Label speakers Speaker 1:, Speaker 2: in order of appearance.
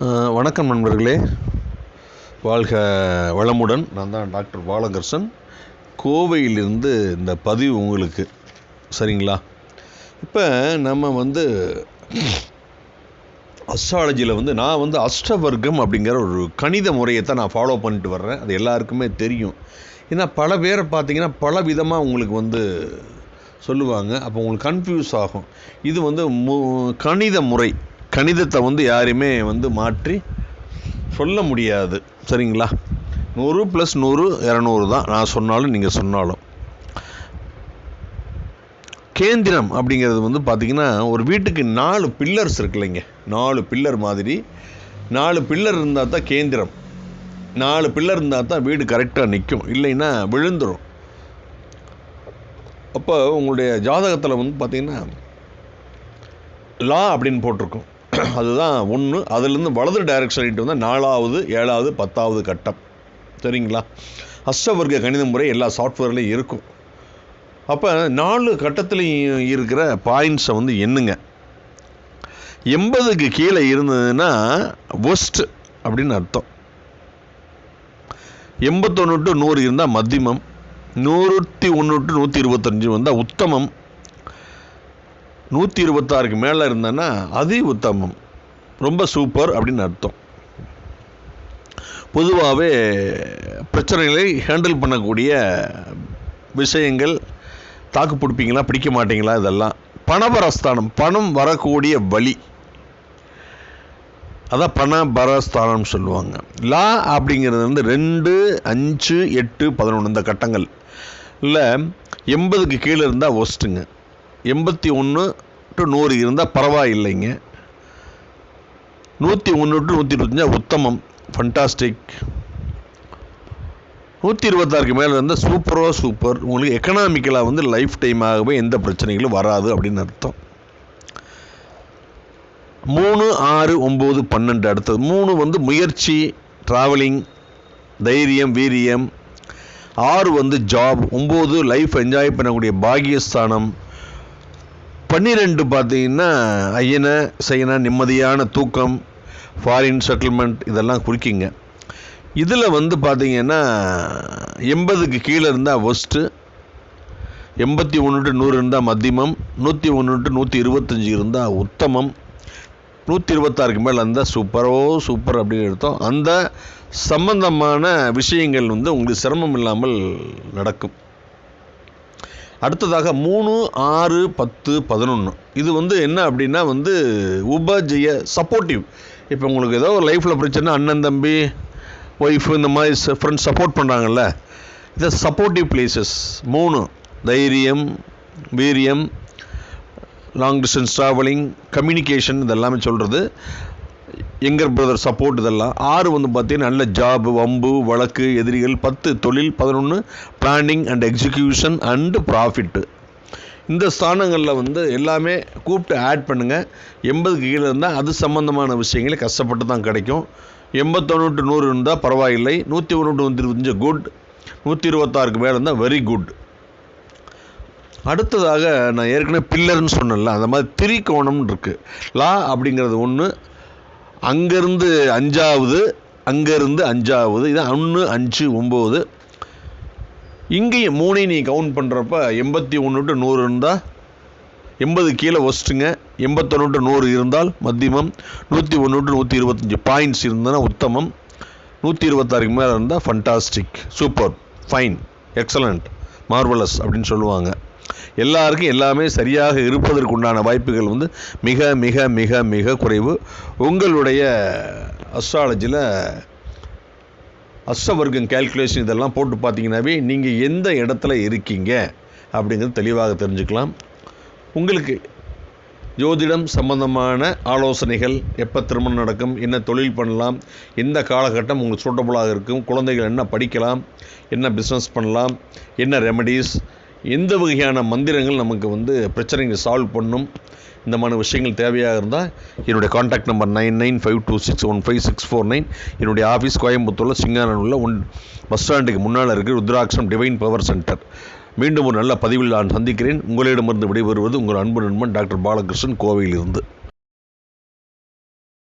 Speaker 1: வணக்கம் நண்பர்களே, வாழ்க வளமுடன். நான் தான் டாக்டர் பாலகிருஷ்ணன், கோவையிலிருந்து இந்த பதிவு உங்களுக்கு. சரிங்களா? இப்போ நம்ம அஸ்ட்ராலஜியில் நான் அஷ்டவர்க்கம் அப்படிங்கிற ஒரு கணித முறையை தான் நான் ஃபாலோ பண்ணிட்டு வர்றேன். அது எல்லாருக்குமே தெரியும். ஏன்னா பல பேரை பார்த்தீங்கன்னா பல விதமாக உங்களுக்கு சொல்லுவாங்க. அப்போ உங்களுக்கு கன்ஃபியூஸ் ஆகும். இது கணித முறை. கணிதத்தை யாரையுமே மாற்றி சொல்ல முடியாது. சரிங்களா? 100 + 100 200 தான். நான் சொன்னாலும் நீங்கள் சொன்னாலும். கேந்திரம் அப்படிங்கிறது பார்த்திங்கன்னா, ஒரு வீட்டுக்கு 4 பில்லர்ஸ் இருக்குல்லைங்க. 4 பில்லர் மாதிரி 4 பில்லர் இருந்தால் தான் கேந்திரம். 4 பில்லர் இருந்தால் தான் வீடு கரெக்டாக நிற்கும். இல்லைன்னா விழுந்துடும். அப்போ உங்களுடைய ஜாதகத்தில் பார்த்திங்கன்னா லா அப்படின்னு போட்டிருக்கும். அதுதான் 1. அதுலேருந்து வலது டைரக்ஷன் வந்தால் 4வது 7வது 10வது கட்டம். சரிங்களா? அஷ்டவர்க்க கணித முறை எல்லா சாஃப்ட்வேர்லேயும் இருக்கும். அப்போ 4 கட்டத்துலேயும் இருக்கிற பாயிண்ட்ஸை எண்ணுங்க. 80க்கு கீழே இருந்ததுன்னா ஒஸ்ட் அப்படின்னு அர்த்தம். 81 to 100 இருந்தால் மத்தியமம். 101 to 125 வந்தால் உத்தமம். 126க்கு மேலே இருந்தேன்னா அதி உத்தமம், ரொம்ப சூப்பர் அப்படின்னு அர்த்தம். பொதுவாகவே பிரச்சனைகளை ஹேண்டில் பண்ணக்கூடிய விஷயங்கள், தாக்கு பிடிப்பீங்களா பிடிக்க மாட்டீங்களா, இதெல்லாம் பணபரஸ்தானம், பணம் வரக்கூடிய வழி, அதான் பணபரஸ்தானம்னு சொல்லுவாங்க. லா அப்படிங்கிறது 2, 5, 8, 11 இந்த கட்டங்கள் இல்லை. 80க்கு கீழே இருந்தால் ஒஸ்ட்டுங்க. 81 to 100 இருந்தால் பரவாயில்லைங்க. 101 to 125 உத்தமம், ஃபண்டாஸ்டிக். 126க்கு மேலே இருந்தால் சூப்பர். உங்களுக்கு எக்கனாமிக்கலாக லைஃப் டைமாகவே எந்த பிரச்சனைகளும் வராது அப்படின்னு அர்த்தம். 3, 6, 9, 12 அடுத்தது 3 முயற்சி, ட்ராவலிங், தைரியம், வீரியம். 6 ஜாப். 9 லைஃப் என்ஜாய் பண்ணக்கூடிய பாகியஸ்தானம். 12 பார்த்தீங்கன்னா ஐயன செய்யன, நிம்மதியான தூக்கம், ஃபாரின் செட்டில்மெண்ட், இதெல்லாம் குறிக்கிங்க. இதில் பார்த்தீங்கன்னா 80க்கு கீழே இருந்தால் ஒஸ்ட்டு, 81 to 100 இருந்தால் மத்தியமம், 101 to 125 இருந்தால் உத்தமம், 126க்கு மேலே இருந்தால் சூப்பர் அப்படின்னு எடுத்தோம். அந்த சம்பந்தமான விஷயங்கள் உங்களுக்கு சிரமம் இல்லாமல் நடக்கும். அடுத்ததாக 3, 6, 10, 11 இது என்ன அப்படின்னா உபஜய சப்போர்ட்டிவ். இப்போ உங்களுக்கு ஏதோ ஒரு லைஃப்பில் பிரச்சனை, அண்ணன் தம்பி ஒய்ஃபு இந்த மாதிரி ஃப்ரெண்ட்ஸ் சப்போர்ட் பண்ணுறாங்கல்ல, இது சப்போர்ட்டிவ் பிளேசஸ். 3 தைரியம், வீரியம், லாங் டிஸ்டன்ஸ் ட்ராவலிங், கம்யூனிகேஷன், இதெல்லாமே சொல்கிறது. எங்கர் பிரதர் சப்போர்ட், இதெல்லாம். 6 பார்த்தீங்கன்னா நல்ல ஜாப், வம்பு வழக்கு, எதிரிகள். 10 தொழில். 11 planning and execution and profit. இந்த ஸ்தானங்களில் எல்லாமே கூப்பிட்டு ஆட் பண்ணுங்கள். 80க்கு கீழே இருந்தால் அது சம்மந்தமான விஷயங்களே கஷ்டப்பட்டு தான் கிடைக்கும். 81 to 100 இருந்தால் பரவாயில்லை. 101 to 125 குட். 126க்கு மேலே இருந்தால் வெரி குட். அடுத்ததாக நான் ஏற்கனவே பில்லர்னு சொன்னேன்ல, அந்த மாதிரி திரிகோணம்னு இருக்குது. லா அப்படிங்கிறது 1, அங்கேருந்து 5வது, அங்கேருந்து 5வது, இது 1, 5, 9. இங்கேயும் 3 நீ கவுண்ட் பண்ணுறப்ப 81 to 100 இருந்தால் 80 கீழே ஒஸ்ட்டுங்க. 81 to 100 இருந்தால் மத்தியமம். 101 to 125 பாயிண்ட்ஸ் இருந்ததுன்னா உத்தமம். 126க்கு மேலே இருந்தால் fantastic, super, fine, excellent, marvellous அப்படின்னு சொல்லுவாங்க. எல்லாருக்கும் எல்லாமே சரியாக இருப்பதற்குண்டான வாய்ப்புகள் மிக மிக மிக மிக குறைவு. உங்களுடைய அஸ்ட்ராலஜியில் அஷ்டவர்க்கம் கேல்குலேஷன் இதெல்லாம் போட்டு பார்த்தீங்கன்னாவே நீங்கள் எந்த இடத்துல இருக்கீங்க அப்படிங்கிறது தெளிவாக தெரிஞ்சுக்கலாம். உங்களுக்கு ஜோதிடம் சம்பந்தமான ஆலோசனைகள், எப்போ திருமணம் நடக்கும், என்ன தொழில் பண்ணலாம், எந்த காலகட்டம் உங்களுக்கு சூட்டபுளாக இருக்கும், குழந்தைகள் என்ன படிக்கலாம், என்ன பிஸ்னஸ் பண்ணலாம், என்ன ரெமடிஸ், எந்த வகையான மந்திரங்கள் நமக்கு பிரச்சனைகள் சால்வ் பண்ணும், இந்த மாதிரி விஷயங்கள் தேவையாக இருந்தால் என்னுடைய காண்டாக்ட் நம்பர் 9952615649. என்னுடைய ஆஃபீஸ் கோயம்புத்தூரில் சிங்கானூரில் பஸ் ஸ்டாண்டுக்கு முன்னால் இருக்குது ருத்ராட்சம் டிவைன் பவர் சென்டர். மீண்டும் ஒரு நல்ல பதிவில் நான் சந்திக்கிறேன். உங்களிடமிருந்து விடைபெறுவது உங்கள் அன்பு நண்பன் டாக்டர் பாலகிருஷ்ணன், கோவையிலிருந்து.